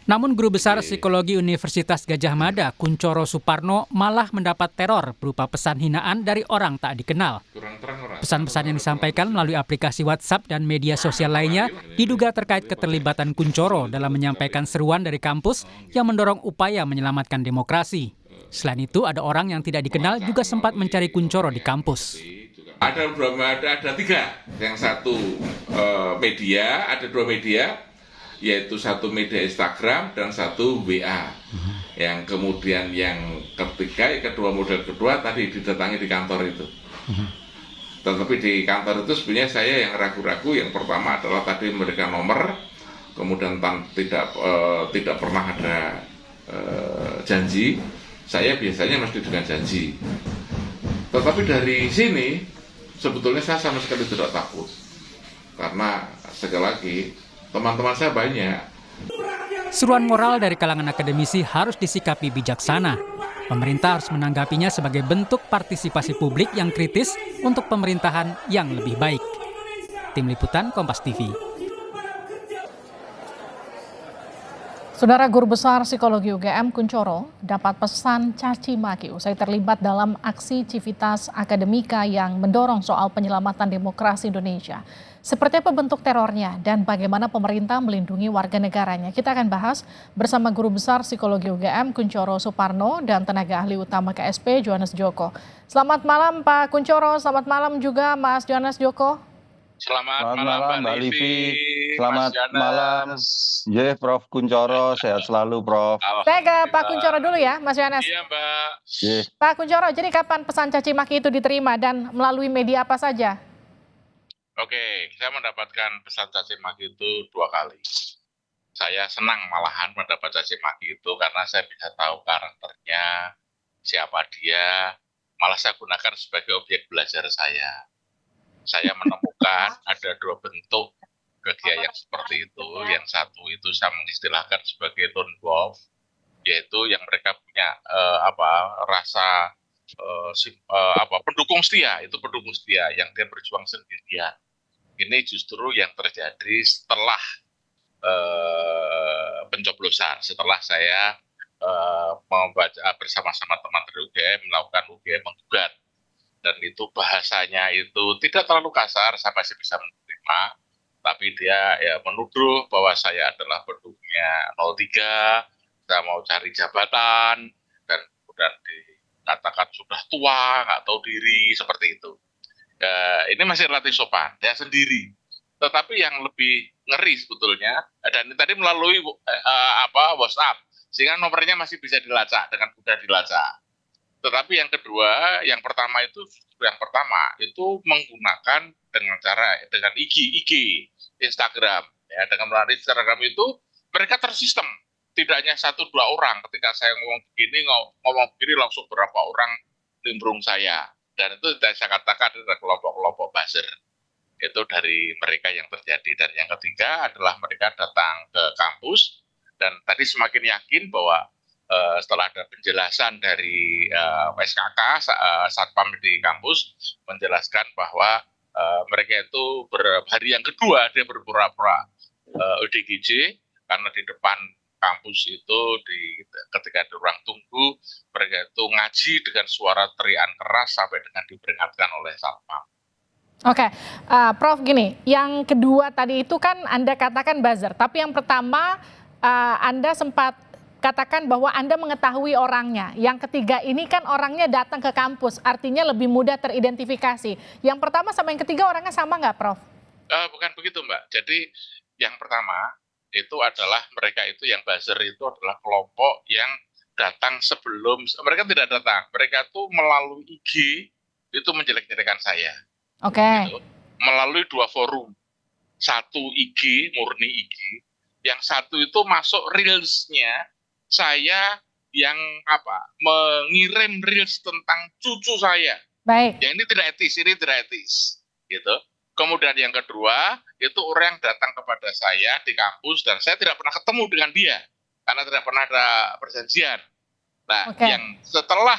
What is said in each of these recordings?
Namun guru besar psikologi Universitas Gadjah Mada, Kuncoro Suparno, malah mendapat teror berupa pesan hinaan dari orang tak dikenal. Pesan-pesan yang disampaikan melalui aplikasi WhatsApp dan media sosial lainnya diduga terkait keterlibatan Kuncoro dalam menyampaikan seruan dari kampus yang mendorong upaya menyelamatkan demokrasi. Selain itu, ada orang yang tidak dikenal juga sempat mencari Kuncoro di kampus. Ada tiga, yang satu media, ada dua media, yaitu satu media Instagram dan satu WA. Yang kemudian yang ketiga, kedua model kedua tadi didatangi di kantor itu. Tetapi di kantor itu sebenarnya saya yang ragu-ragu. Yang pertama adalah tadi memberikan nomor, kemudian tidak pernah ada janji. Saya biasanya mesti dengan janji. Tetapi dari sini sebetulnya saya sama sekali tidak takut, karena sekali lagi teman-teman saya banyak. Seruan moral dari kalangan akademisi harus disikapi bijaksana. Pemerintah harus menanggapinya sebagai bentuk partisipasi publik yang kritis untuk pemerintahan yang lebih baik. Tim Liputan Kompas TV. Saudara Guru Besar Psikologi UGM Kuncoro dapat pesan caci maki usai terlibat dalam aksi Civitas Akademika yang mendorong soal penyelamatan demokrasi Indonesia. Seperti apa bentuk terornya dan bagaimana pemerintah melindungi warga negaranya? Kita akan bahas bersama Guru Besar Psikologi UGM Kuncoro Suparno dan tenaga ahli utama KSP Johannes Joko. Selamat malam Pak Kuncoro, selamat malam juga Mas Johannes Joko. Selamat malam Mbak Livi. Selamat malam. Prof Kuncoro, sehat selalu Prof. Saya ke Pak Kuncoro dulu ya, Mas Johannes. Iya Mbak. Pak Kuncoro, jadi kapan pesan caci maki itu diterima dan melalui media apa saja? Oke, saya mendapatkan pesan caci maki itu 2 kali. Saya senang malahan mendapat caci maki itu karena saya bisa tahu karakternya, siapa dia, malah saya gunakan sebagai objek belajar saya. Saya menemukan ada 2 bentuk kegiatan yang seperti itu. Yang satu itu saya mengistilahkan sebagai lone wolf, yaitu yang mereka punya rasa pendukung setia, itu pendukung setia yang dia berjuang sendirian. Ini justru yang terjadi setelah pencoblosan, setelah saya membaca bersama-sama teman dari UGM melakukan UGM menggugat. Dan itu bahasanya itu tidak terlalu kasar, saya masih bisa menerima, tapi dia menuduh bahwa saya adalah pendukungnya 03, saya mau cari jabatan, dan kemudian dikatakan sudah tua, nggak tahu diri, seperti itu. Ini masih relatif sopan, dia sendiri. Tetapi yang lebih ngeri sebetulnya, dan ini tadi melalui WhatsApp, sehingga nomornya masih bisa dilacak, dengan mudah dilacak. Tetapi yang kedua, yang pertama itu menggunakan dengan IG Instagram, ya, dengan melalui Instagram itu mereka tersistem, tidak hanya 1-2 orang. Ketika saya ngomong begini langsung berapa orang nimbrung saya, dan itu saya katakan adalah kelompok-kelompok buzzer. Itu dari mereka yang terjadi. Dan yang ketiga adalah mereka datang ke kampus, dan tadi semakin yakin bahwa setelah ada penjelasan dari SKK, Satpam di kampus menjelaskan bahwa mereka itu hari yang kedua dia berpura-pura ODGJ, karena di depan kampus itu ketika ada ruang tunggu, mereka itu ngaji dengan suara teriakan keras sampai dengan diperingatkan oleh Satpam. Oke, Prof, gini, yang kedua tadi itu kan Anda katakan buzzer, tapi yang pertama Anda sempat katakan bahwa Anda mengetahui orangnya. Yang ketiga ini kan orangnya datang ke kampus, artinya lebih mudah teridentifikasi. Yang pertama sama yang ketiga orangnya sama nggak, Prof? Bukan begitu, Mbak. Jadi yang pertama itu adalah mereka itu yang buzzer itu adalah kelompok yang datang sebelum, mereka tidak datang, mereka tuh melalui IG itu menjelek-jelekan saya. Oke. Gitu. Melalui 2 forum, satu IG, murni IG, yang satu itu masuk reelsnya saya yang mengirim reels tentang cucu saya. Baik. Yang ini tidak etis, gitu. Kemudian yang kedua itu orang yang datang kepada saya di kampus dan saya tidak pernah ketemu dengan dia karena tidak pernah ada perjanjian. Nah, yang setelah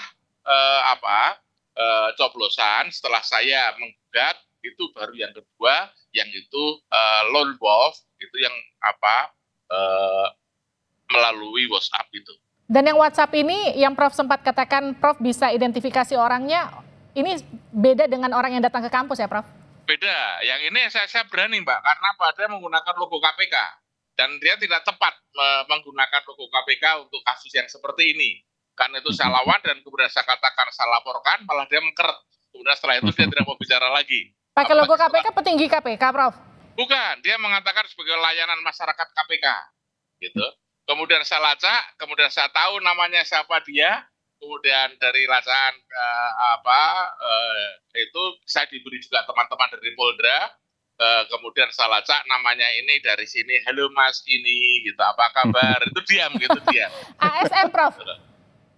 coblosan, setelah saya menggugat, itu baru yang kedua, yang itu lone wolf, itu yang melalui WhatsApp itu. Dan yang WhatsApp ini, yang Prof sempat katakan, Prof bisa identifikasi orangnya, ini beda dengan orang yang datang ke kampus ya, Prof? Beda. Yang ini saya berani, Mbak, karena dia menggunakan logo KPK. Dan dia tidak tepat menggunakan logo KPK untuk kasus yang seperti ini. Karena itu saya lawan dan kemudian saya katakan, saya laporkan, malah dia mengkeret. Kemudian setelah itu dia tidak mau bicara lagi. Pakai logo KPK, petinggi KPK, Prof? Bukan, dia mengatakan sebagai layanan masyarakat KPK. Gitu. Kemudian saya lacak, kemudian saya tahu namanya siapa dia, kemudian dari lacaan itu saya diberi juga teman-teman dari Polda. Kemudian saya lacak namanya ini dari sini, halo mas ini gitu, apa kabar, itu diam gitu dia. ASN, Prof?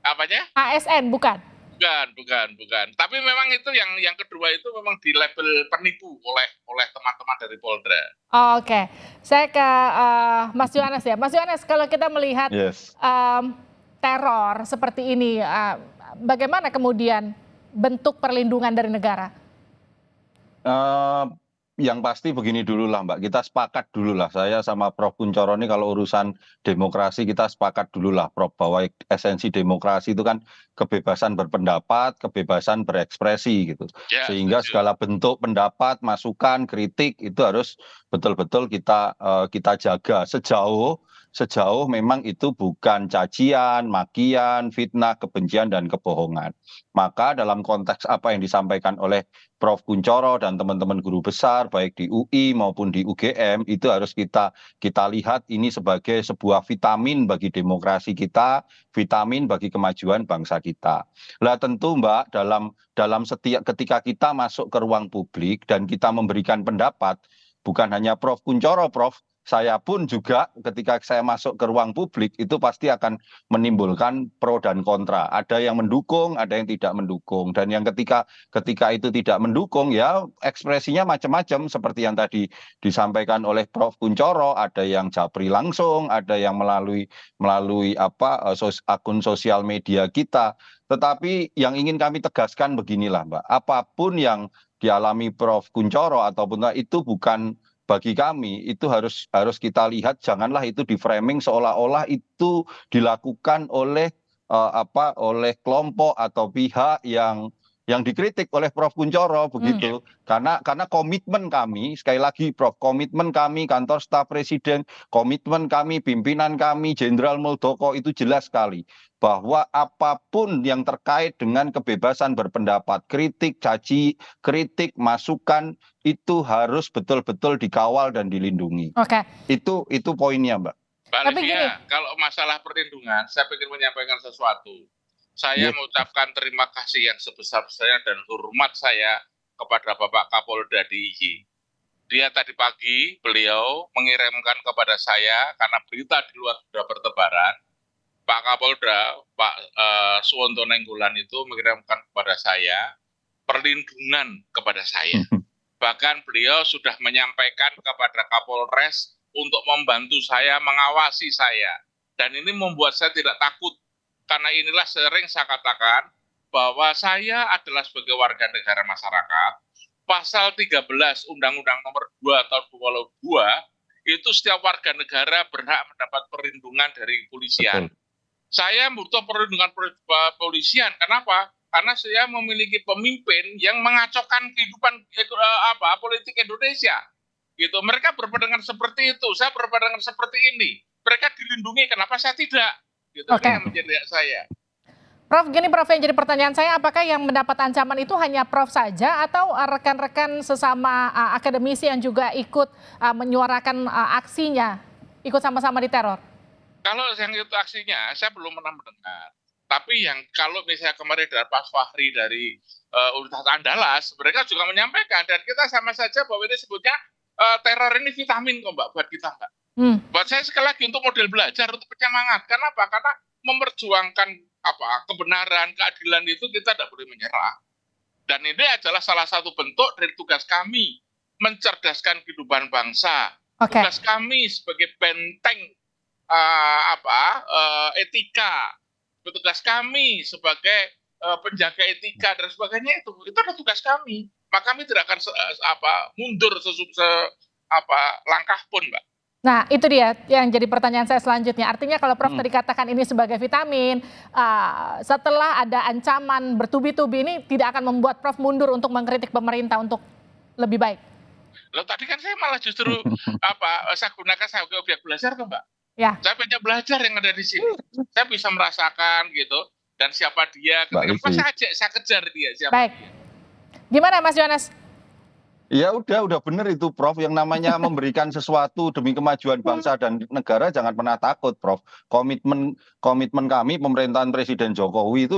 Apanya? ASN, bukan? Bukan. Tapi memang itu yang kedua itu memang di label penipu oleh teman-teman dari Polda. Oke, saya ke Mas Yohanes ya. Mas Yohanes, kalau kita melihat teror seperti ini, bagaimana kemudian bentuk perlindungan dari negara? Yang pasti begini dulu lah Mbak, kita sepakat dulu lah, saya sama Prof Kuncoro ini kalau urusan demokrasi kita sepakat dulu lah Prof, bahwa esensi demokrasi itu kan kebebasan berpendapat, kebebasan berekspresi gitu. Ya, sehingga segala bentuk pendapat, masukan, kritik itu harus betul-betul kita jaga sejauh memang itu bukan cacian, makian, fitnah, kebencian, dan kebohongan. Maka dalam konteks apa yang disampaikan oleh Prof Kuncoro dan teman-teman guru besar, baik di UI maupun di UGM, itu harus kita lihat ini sebagai sebuah vitamin bagi demokrasi kita, vitamin bagi kemajuan bangsa kita. Lah tentu Mbak, dalam setiap ketika kita masuk ke ruang publik dan kita memberikan pendapat, bukan hanya Prof Kuncoro, Prof, saya pun juga ketika saya masuk ke ruang publik itu pasti akan menimbulkan pro dan kontra. Ada yang mendukung, ada yang tidak mendukung. Dan yang ketika itu tidak mendukung ya ekspresinya macam-macam seperti yang tadi disampaikan oleh Prof Kuncoro, ada yang japri langsung, ada yang melalui akun sosial media kita. Tetapi yang ingin kami tegaskan beginilah Mbak, apapun yang dialami Prof Kuncoro ataupun itu bukan bagi kami, itu harus kita lihat, janganlah itu di framing seolah-olah itu dilakukan oleh kelompok atau pihak yang dikritik oleh Prof Kuncoro begitu. Karena komitmen kami, sekali lagi Prof, komitmen kami kantor staf presiden, komitmen kami pimpinan kami Jenderal Muldoko itu jelas sekali bahwa apapun yang terkait dengan kebebasan berpendapat, kritik, caci, kritik, masukan itu harus betul-betul dikawal dan dilindungi. Oke. Itu poinnya, Mbak. Mbak Livia, kalau masalah perlindungan, saya ingin menyampaikan sesuatu. Saya mengucapkan terima kasih yang sebesar-besarnya dan hormat saya kepada Bapak Kapolda DIY. Dia tadi pagi, beliau mengirimkan kepada saya, karena berita di luar sudah bertebaran, Pak Kapolda, Pak Suwonto Nainggolan itu mengirimkan kepada saya perlindungan kepada saya. Bahkan beliau sudah menyampaikan kepada Kapolres untuk membantu saya, mengawasi saya. Dan ini membuat saya tidak takut. Karena inilah sering saya katakan bahwa saya adalah sebagai warga negara masyarakat. Pasal 13 Undang-Undang Nomor 2 tahun 2002 itu setiap warga negara berhak mendapat perlindungan dari kepolisian. Saya butuh perlindungan kepolisian. Kenapa? Karena saya memiliki pemimpin yang mengacaukan kehidupan politik Indonesia. Gitu. Mereka berpandangan seperti itu, saya berpandangan seperti ini. Mereka dilindungi, kenapa saya tidak? Gitu. Ini yang menjadi hak saya. Prof, gini Prof, yang jadi pertanyaan saya, apakah yang mendapat ancaman itu hanya Prof saja atau rekan-rekan sesama akademisi yang juga ikut menyuarakan aksinya, ikut sama-sama diteror? Kalau yang itu aksinya, saya belum pernah mendengar. Tapi yang kalau misalnya kemarin dari Pak Fahri dari Universitas Andalas, mereka juga menyampaikan, dan kita sama saja bahwa ini sebutnya teror ini vitamin kok Mbak, buat kita Mbak. Buat saya sekali lagi untuk model belajar, untuk penyemangat. Kenapa? Karena memperjuangkan kebenaran, keadilan itu kita tidak boleh menyerah. Dan ini adalah salah satu bentuk dari tugas kami, mencerdaskan kehidupan bangsa. Tugas kami sebagai benteng etika, tugas kami sebagai penjaga etika dan sebagainya, itu adalah tugas kami. Maka kami tidak akan mundur langkah pun, Mbak. Nah, itu dia yang jadi pertanyaan saya selanjutnya. Artinya kalau Prof tadi katakan ini sebagai vitamin, setelah ada ancaman bertubi-tubi ini tidak akan membuat Prof mundur untuk mengkritik pemerintah untuk lebih baik. Loh tadi kan saya malah justru saya gunakan sebagai objek belajar kok Mbak. Ya. Saya banyak belajar yang ada di sini. Saya bisa merasakan gitu dan siapa dia ketika saya kejar dia siapa. Baik. Gimana Mas Yohanes? Ya udah benar itu Prof, yang namanya memberikan sesuatu demi kemajuan bangsa dan negara jangan pernah takut Prof. Komitmen kami pemerintahan Presiden Jokowi itu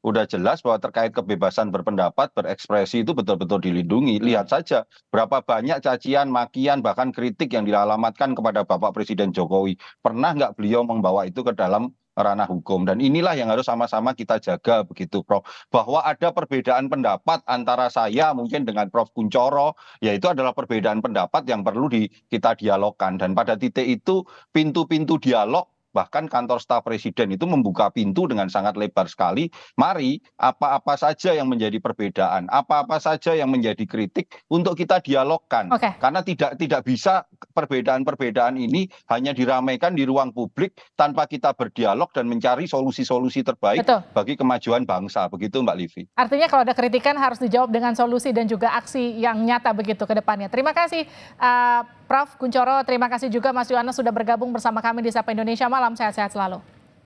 udah jelas bahwa terkait kebebasan berpendapat, berekspresi itu betul-betul dilindungi. Lihat saja berapa banyak cacian, makian, bahkan kritik yang dialamatkan kepada Bapak Presiden Jokowi. Pernah nggak beliau membawa itu ke dalam ranah hukum, dan inilah yang harus sama-sama kita jaga begitu Prof, bahwa ada perbedaan pendapat antara saya mungkin dengan Prof Kunchoro, yaitu adalah perbedaan pendapat yang perlu kita dialogkan, dan pada titik itu pintu-pintu dialog bahkan kantor staf presiden itu membuka pintu dengan sangat lebar sekali. Mari apa-apa saja yang menjadi perbedaan, apa-apa saja yang menjadi kritik untuk kita dialogkan. Karena tidak bisa perbedaan-perbedaan ini hanya diramaikan di ruang publik tanpa kita berdialog dan mencari solusi-solusi terbaik bagi kemajuan bangsa. Begitu Mbak Livi. Artinya kalau ada kritikan harus dijawab dengan solusi dan juga aksi yang nyata begitu ke depannya. Terima kasih Prof Kunchoro, terima kasih juga Mas Yohanes sudah bergabung bersama kami di Sapa Indonesia Malam. Sehat-sehat selalu.